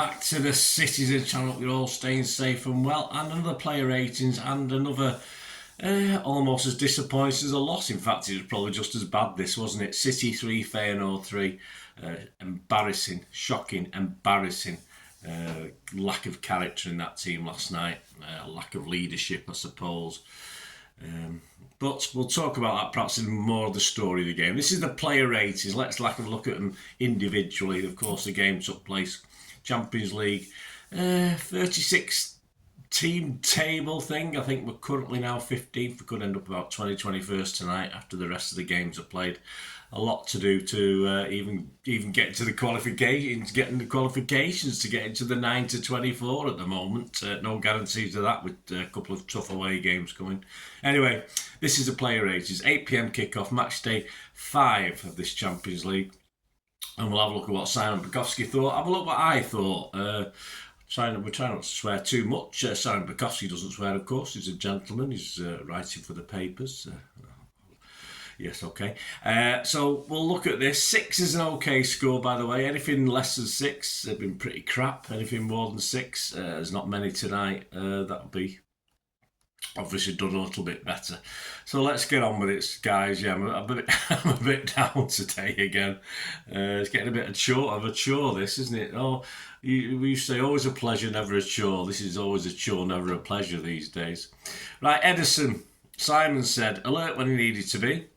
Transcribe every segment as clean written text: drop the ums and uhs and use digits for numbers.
back to the Citizen channel. You're all staying safe and well, and another player ratings and another almost as disappointing as a loss. In fact, it was probably just as bad, this, wasn't it? City 3, Feyenoord 3. Embarrassing, shocking, embarrassing lack of character in that team last night. Lack of leadership, I suppose. But we'll talk about that perhaps in more of the story of the game. This is the player ratings. Let's look at them individually. Of course, the game took place. Champions League, 36 team table thing. I think we're currently now 15th. We could end up about 21st tonight after the rest of the games are played. A lot to do to even get to the qualifications, getting the qualifications to get into the 9 to 24 at the moment. No guarantees of that with a couple of tough away games coming. Anyway, this is the player ratings. 8 p.m. kickoff, match day 5 of this Champions League. And we'll have a look at what Simon Bajkowski thought. Have a look at what I thought. We're trying not to swear too much. Simon Bajkowski doesn't swear, of course. He's a gentleman. He's writing for the papers. Yes, okay. So we'll look at this. 6 is an okay score, by the way. Anything less than 6 have been pretty crap. Anything more than 6, there's not many tonight. That'll be obviously done a little bit better. So let's get on with it, guys. Yeah, I'm a bit down today again. It's getting a bit of a chore, this, isn't it? Oh, we used to say always a pleasure, never a chore. This is always a chore, never a pleasure these days. Right, Edison. Simon said, alert when he needed to be,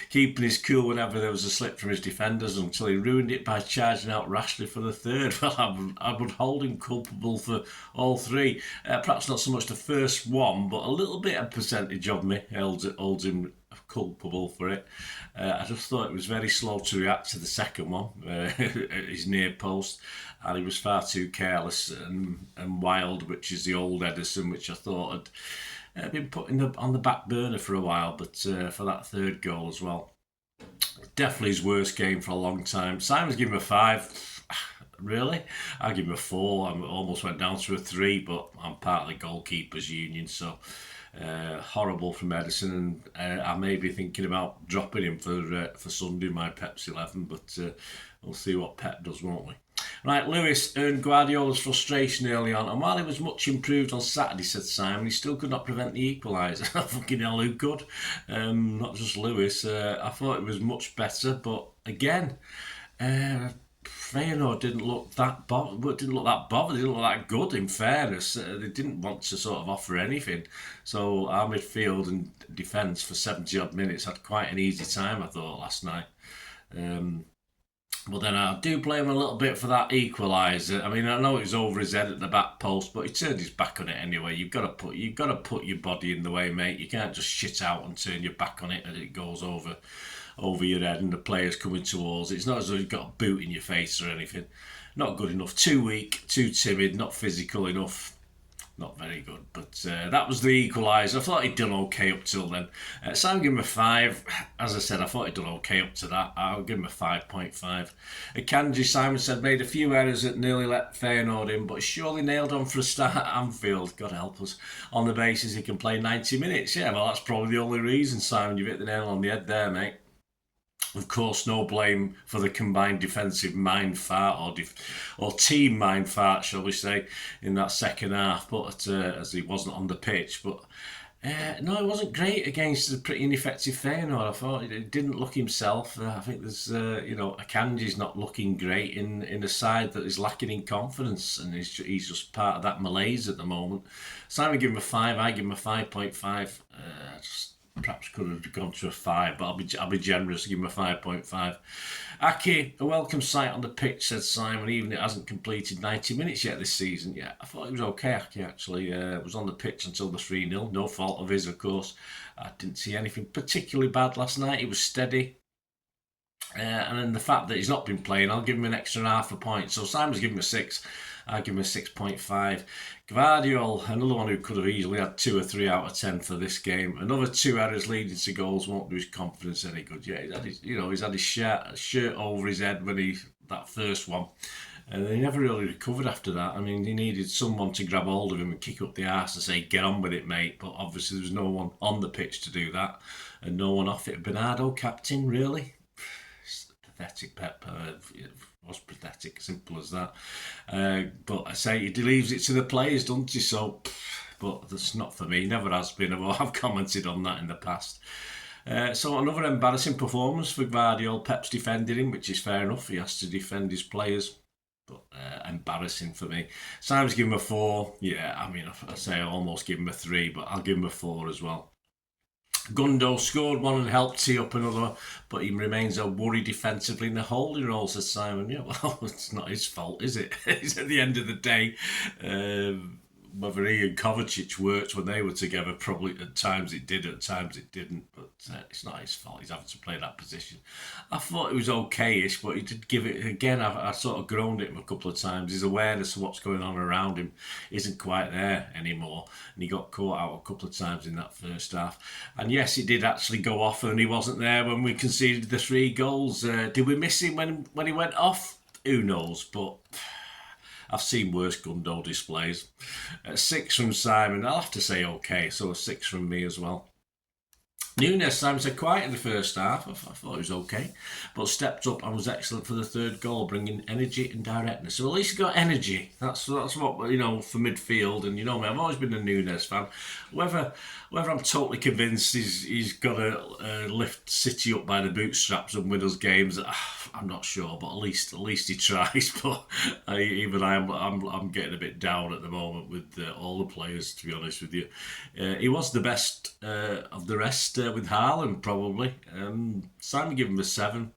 keeping his cool whenever there was a slip from his defenders until he ruined it by charging out rashly for the third. Well, I would hold him culpable for all 3. Perhaps not so much the first one, but a little bit of percentage of me holds him culpable for it. I just thought it was very slow to react to the second one, his near post, and he was far too careless and wild, which is the old Edison, which I thought had been put on the back burner for a while, but for that third goal as well. Definitely his worst game for a long time. Simon's given him a 5. Really? I'll give him a 4. I almost went down to a 3, but I'm part of the goalkeepers union, so horrible from Edison, and I may be thinking about dropping him for Sunday, my Pep's 11, but we'll see what Pep does, won't we? Right, Lewis earned Guardiola's frustration early on, and while he was much improved on Saturday, said Simon, he still could not prevent the equaliser. Fucking hell, who could? Not just Lewis. I thought it was much better, but again, Feyenoord didn't look that bothered, didn't look that good, in fairness. They didn't want to sort of offer anything. So our midfield and defence for 70 odd minutes had quite an easy time, I thought, last night. But then I do blame him a little bit for that equaliser. I mean, I know it was over his head at the back post, but he turned his back on it anyway. You've got to put your body in the way, mate. You can't just shit out and turn your back on it and it goes over your head and the player's coming towards it. It's not as though you've got a boot in your face or anything. Not good enough. Too weak, too timid, not physical enough. Not very good, but that was the equaliser. I thought he'd done okay up till then. So I'll give him a 5. As I said, I thought he'd done okay up to that. I'll give him a 5.5. Akanji, Simon said, made a few errors that nearly let Feyenoord in, but surely nailed on for a start at Anfield. God help us. On the basis he can play 90 minutes. Yeah, well, that's probably the only reason, Simon. You've hit the nail on the head there, mate. Of course, no blame for the combined defensive mind fart or team mind fart, shall we say, in that second half. But as he wasn't on the pitch, but no, it wasn't great against a pretty ineffective Feyenoord. I thought he didn't look himself. I think there's Akanji's not looking great in a side that is lacking in confidence, and he's just part of that malaise at the moment. Simon gave him a 5. I give him a 5.5. Perhaps could have gone to a 5, but I'll be generous, give him a 5.5. Aki, a welcome sight on the pitch, said Simon, even it hasn't completed 90 minutes yet this season. Yeah, I thought he was okay, Aki, actually. Was on the pitch until the 3-0. No fault of his, of course. I didn't see anything particularly bad last night. He was steady. And then the fact that he's not been playing, I'll give him an extra half a point. So Simon's given him a 6. I'll give him a 6.5. Gvardiol, another one who could have easily had 2 or 3 out of 10 for this game. Another 2 errors leading to goals won't do his confidence any good. Yeah, he's had his shirt over his head when that first one. And he never really recovered after that. I mean, he needed someone to grab hold of him and kick up the arse and say, get on with it, mate. But obviously there was no one on the pitch to do that. And no one off it. Bernardo, captain, really? Pathetic Pep. was pathetic, simple as that. But I say he leaves it to the players, doesn't he? So, but that's not for me. Never has been. I've commented on that in the past. So another embarrassing performance for Guardiola. Pep's defended him, which is fair enough. He has to defend his players. But embarrassing for me. Simon's given him a 4. Yeah, I mean, I say I almost give him a 3, but I'll give him a 4 as well. Gundo scored one and helped tee up another, but he remains a worry defensively in the holding role, says Simon. Yeah, well, it's not his fault, is it? It's at the end of the day. Whether he and Kovacic worked when they were together, probably at times it did, at times it didn't, but it's not his fault. He's having to play that position. I thought it was okay-ish, but he did give it, again, I sort of groaned at him a couple of times. His awareness of what's going on around him isn't quite there anymore, and he got caught out a couple of times in that first half. And yes, he did actually go off, and he wasn't there when we conceded the 3 goals. Did we miss him when he went off? Who knows, but I've seen worse Gundo displays. 6 from Simon. I'll have to say okay, so a 6 from me as well. Nunes, Simon said, quiet in the first half. I thought he was okay, but stepped up and was excellent for the 3rd goal, bringing energy and directness. So at least he got energy. That's what, for midfield. And you know me, I've always been a Nunes fan. Whether I'm totally convinced he's got to lift City up by the bootstraps and win us games, I'm not sure. But at least he tries. But I'm getting a bit down at the moment with all the players. To be honest with you, he was the best of the rest. With Haaland, probably. Simon gave him a 7.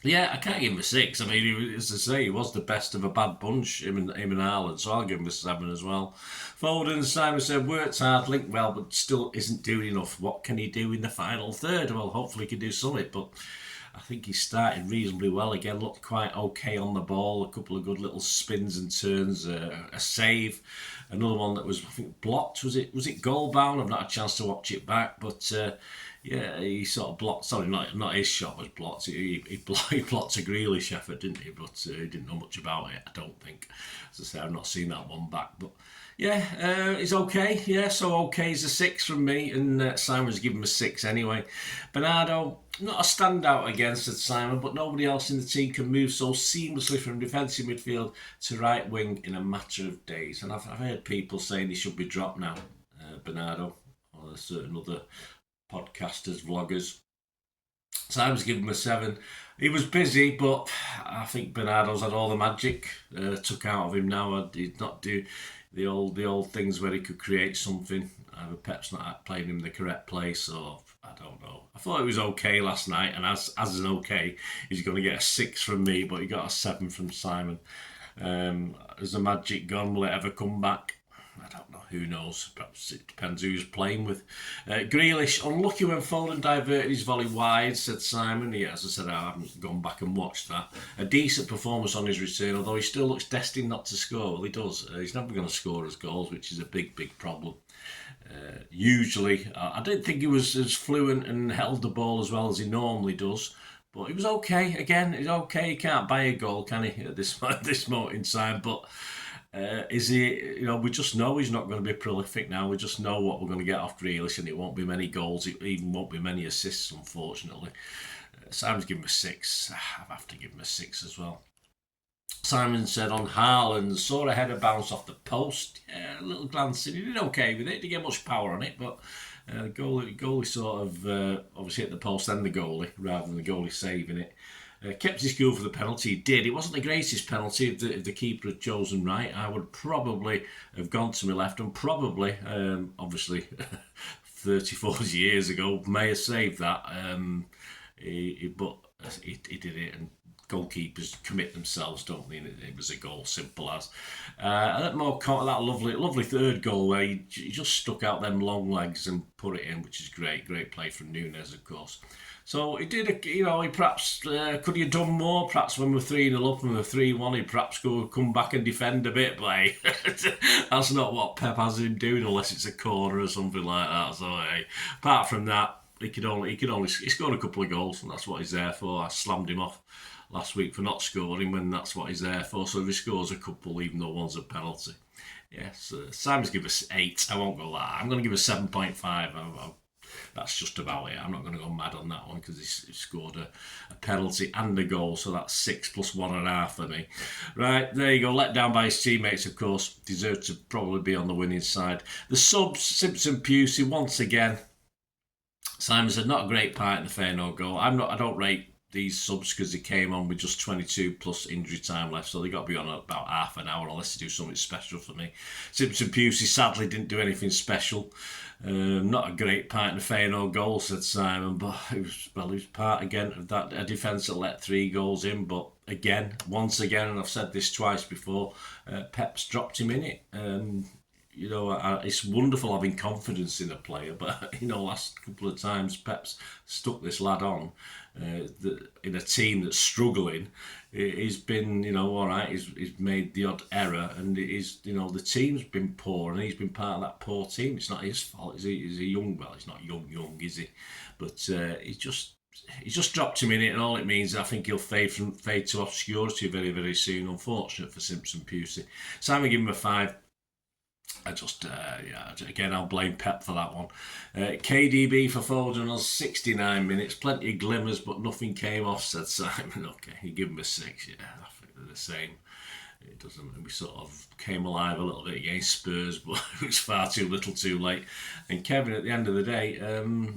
Yeah, I can't give him a 6. I mean, as I say, he was the best of a bad bunch, him and Haaland, so I'll give him a 7 as well. Foden, Simon said, worked hard, linked well, but still isn't doing enough. What can he do in the final third? Well, hopefully he can do something, but I think he started reasonably well again, looked quite okay on the ball, a couple of good little spins and turns, a save. Another one that was, I think, blocked. Was it goal bound? I've not had a chance to watch it back, but yeah, he sort of blocked. Sorry, not his shot was blocked. He blocked a Grealish effort, didn't he? But he didn't know much about it, I don't think. As I say, I've not seen that one back, but yeah, he's okay. Yeah, so okay is a 6 from me, and Simon's given him a 6 anyway. Bernardo, not a standout against said Simon, but nobody else in the team can move so seamlessly from defensive midfield to right wing in a matter of days. And I've heard people saying he should be dropped now, Bernardo, or certain other podcasters, vloggers. Simon's given him a 7. He was busy, but I think Bernardo's had all the magic took out of him now. He'd not do the old things where he could create something. Either Pep's not playing him in the correct place, or I don't know. I thought it was okay last night, and as an okay, he's going to get a 6 from me, but he got a 7 from Simon. Has the magic gone? Will it ever come back? I don't know. Who knows? Perhaps it depends who he's playing with. Grealish, unlucky when Foden diverted his volley wide, said Simon. Yeah, as I said, I haven't gone back and watched that. A decent performance on his return, although he still looks destined not to score. Well, he does. He's never going to score his goals, which is a big problem. Usually, I didn't think he was as fluent and held the ball as well as he normally does. But he was okay. Again, he's okay. He can't buy a goal, can he, at this moment in time? But is he, we just know he's not going to be prolific now. We just know what we're going to get off Grealish, and it won't be many goals. It even won't be many assists, unfortunately. Simon's given him a 6. I have to give him a 6 as well. Simon said on Haaland, saw a header bounce off the post. Yeah, a little glancing. He did okay with it. Didn't get much power on it, but the goalie sort of obviously hit the post, then the goalie, rather than the goalie saving it. Kept his cool for the penalty. He did. It wasn't the greatest penalty. If the keeper had chosen right, I would probably have gone to my left, and probably, obviously, 34 years ago, may have saved that. But he did it, and goalkeepers commit themselves, don't they? And it was a goal, simple as. That lovely 3rd goal where he just stuck out them long legs and put it in, which is great play from Nunes, of course. So he did, he perhaps, could he have done more? Perhaps when we're 3-0 up and we're 3-1, he'd perhaps come back and defend a bit, but hey, that's not what Pep has him doing unless it's a corner or something like that. So hey, apart from that, he scored a couple of goals, and that's what he's there for. I slammed him off last week for not scoring when that's what he's there for. So if he scores a couple, even though one's a penalty. Yes, Simon's give us 8. I won't go that. I'm going to give a 7.5. that's just about it. I'm not going to go mad on that one because he scored a penalty and a goal, so that's 6 plus 1.5 for me. Right, there you go. Let down by his teammates, of course. Deserved to probably be on the winning side. The subs, Simpson Pusey, once again. Simon said, not a great part in the Feyenoord goal. I don't rate these subs because they came on with just 22 plus injury time left, so they got to be on about half an hour unless they do something special for me. Simpson Pusey sadly didn't do anything special. Not a great part in the Feyenoord goal, said Simon, but he was part again of that a defence that let 3 goals in. But once again, and I've said this twice before, Pep's dropped him in it. It's wonderful having confidence in a player, but last couple of times Pep's stuck this lad on in a team that's struggling. He's been, all right. He's made the odd error, and the team's been poor, and he's been part of that poor team. It's not his fault. He's a young. Well, he's not young, is he? But he's just dropped him in it, and all it means, I think he'll fade to obscurity very, very soon. Unfortunate for Simpson Pusey. Simon give him a 5. Again, I'll blame Pep for that one. KDB for Foden on 69 minutes. Plenty of glimmers, but nothing came off, said Simon. Okay, you give him a 6. Yeah, I think they're the same. It doesn't. We sort of came alive a little bit against Spurs, but it was far too little, too late. And Kevin, at the end of the day,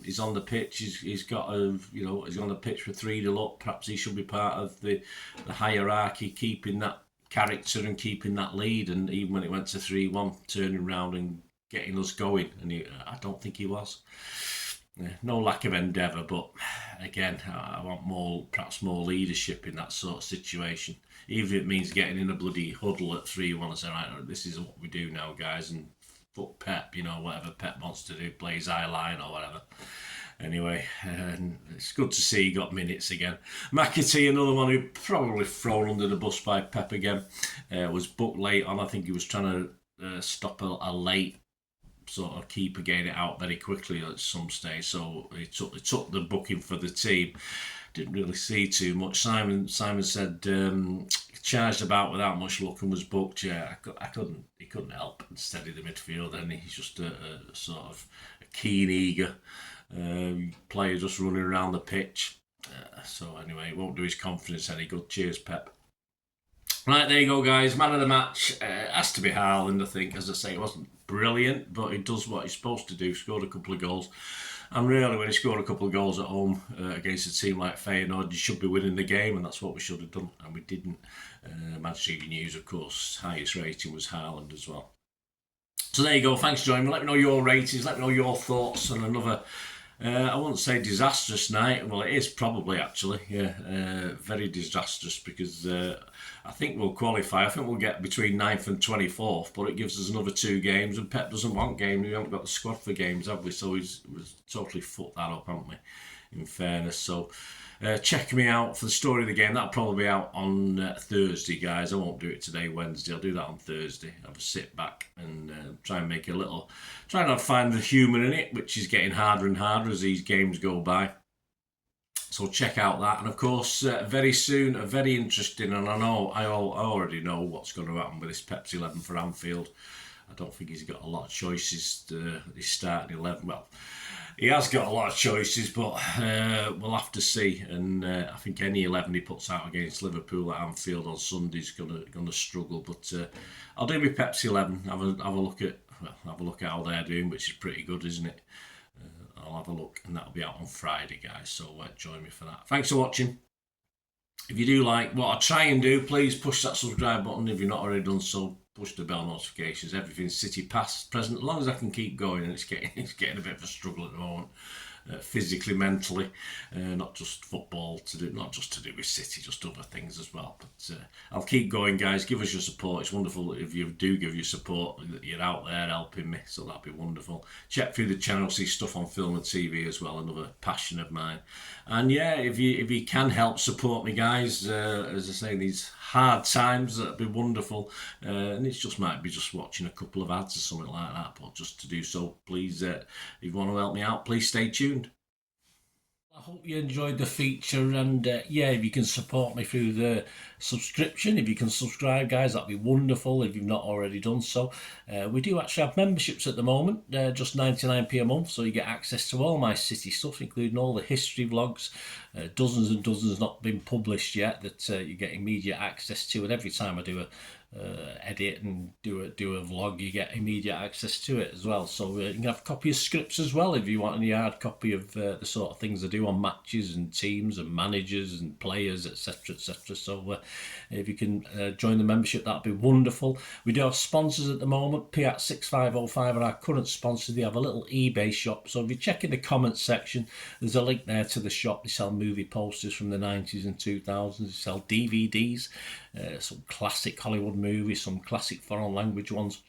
he's on the pitch. He's got he's on the pitch for 3-0 up. Perhaps he should be part of the hierarchy, keeping that character and keeping that lead, and even when it went to 3-1, turning round and getting us going, and I don't think he was. No lack of endeavour, but again, I want perhaps more leadership in that sort of situation, even if it means getting in a bloody huddle at 3-1 and saying, right, this is what we do now, guys, and fuck Pep, whatever Pep wants to do, play his eye line or whatever. Anyway, it's good to see he got minutes again. McAtee, another one who probably thrown under the bus by Pep again, was booked late on. I think he was trying to stop a late sort of keeper getting it out very quickly at some stage. So he took the booking for the team. Didn't really see too much. Simon said charged about without much luck and was booked. Yeah, he couldn't help and steady the midfield. And he's just a sort of a keen, eager player just running around the pitch. So anyway, it won't do his confidence any good. Cheers, Pep. Right, there you go, guys. Man of the match has to be Haaland, I think. As I say, it wasn't brilliant, but he does what he's supposed to do. Scored a couple of goals. And really, when he scored a couple of goals at home against a team like Feyenoord, you should be winning the game, and that's what we should have done, and we didn't. Manchester City News, of course, highest rating was Haaland as well. So there you go. Thanks for joining me. Let me know your ratings. Let me know your thoughts on another, I wouldn't say disastrous night. Well, it is probably, actually. Yeah, very disastrous because I think we'll qualify. I think we'll get between 9th and 24th, but it gives us another 2 games, and Pep doesn't want games. We haven't got the squad for games, have we? So we've totally fucked that up, haven't we, in fairness. So check me out for the story of the game. That'll probably be out on Thursday, guys. I won't do it today, Wednesday. I'll do that on Thursday. Have a sit back and try and find the humour in it, which is getting harder and harder as these games go by. So check out that. And of course, very soon, a very interesting, and I already know what's going to happen with this Pepsi 11 for Anfield. I don't think he's got a lot of choices. He's starting 11. Well, he has got a lot of choices, but we'll have to see. And I think any 11 he puts out against Liverpool at Anfield on Sunday is going to struggle. But I'll do my Pepsi 11. Have a look at how they're doing, which is pretty good, isn't it? I'll have a look, and that'll be out on Friday, guys. So join me for that. Thanks for watching. If you do like what I try and do, please push that subscribe button. If you're not already done so, push the bell notifications. Everything's City past, present. As long as I can keep going, and it's getting a bit of a struggle at the moment, physically, mentally, not just football not just to do with City, just other things as well. But I'll keep going, guys. Give us your support. It's wonderful if you do give your support, that you're out there helping me, so that'd be wonderful. Check through the channel, see stuff on film and TV as well, another passion of mine. And yeah, if you can help support me, guys, as I say, these hard times, that'd be wonderful. And it might be just watching a couple of ads or something like that, but just to do so, please, if you want to help me out, please stay tuned. hope you enjoyed the feature, and yeah, if you can support me through the subscription, if you can subscribe, guys, that'd be wonderful if you've not already done so. We do actually have memberships at the moment, just 99p a month, so you get access to all my City stuff, including all the history vlogs, dozens and dozens not been published yet, that you get immediate access to, and every time I do a edit and do a vlog, you get immediate access to it as well. So you can have a copy of scripts as well if you want any hard copy of the sort of things I do on matches and teams and managers and players, etc, etc. So if you can join the membership, that'd be wonderful. We do have sponsors at the moment. Kippax 6505 are our current sponsors. They have a little eBay shop, so if you check in the comments section, there's a link there to the shop. They sell movie posters from the 90s and 2000s. They sell DVDs, some classic Hollywood movies, some classic foreign language ones.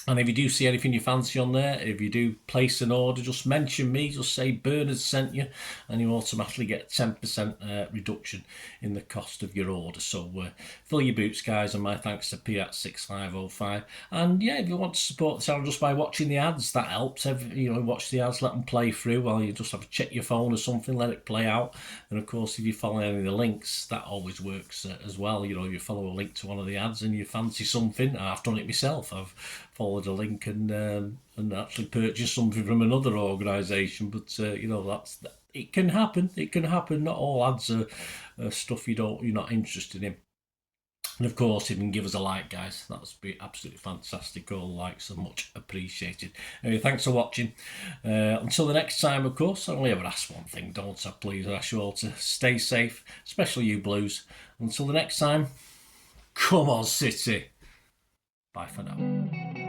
And if you do see anything you fancy on there, if you do place an order, just mention me, just say Bernard sent you, and you automatically get 10% reduction in the cost of your order. So fill your boots, guys, and my thanks to Kippax 6505. And yeah, if you want to support the channel just by watching the ads, that helps. Watch the ads, let them play through while you just have to check your phone or something, let it play out. And of course, if you follow any of the links, that always works as well. If you follow a link to one of the ads and you fancy something, I've done it myself. I've followed a link and actually purchase something from another organisation, but it can happen. It can happen. Not all ads are stuff you're not interested in. And of course, if you can give us a like, guys, that would be absolutely fantastic. All likes are much appreciated. Anyway, thanks for watching. Until the next time, of course, I only ever ask one thing, don't I? Please, I ask you all to stay safe, especially you Blues. Until the next time, come on, City. Bye for now.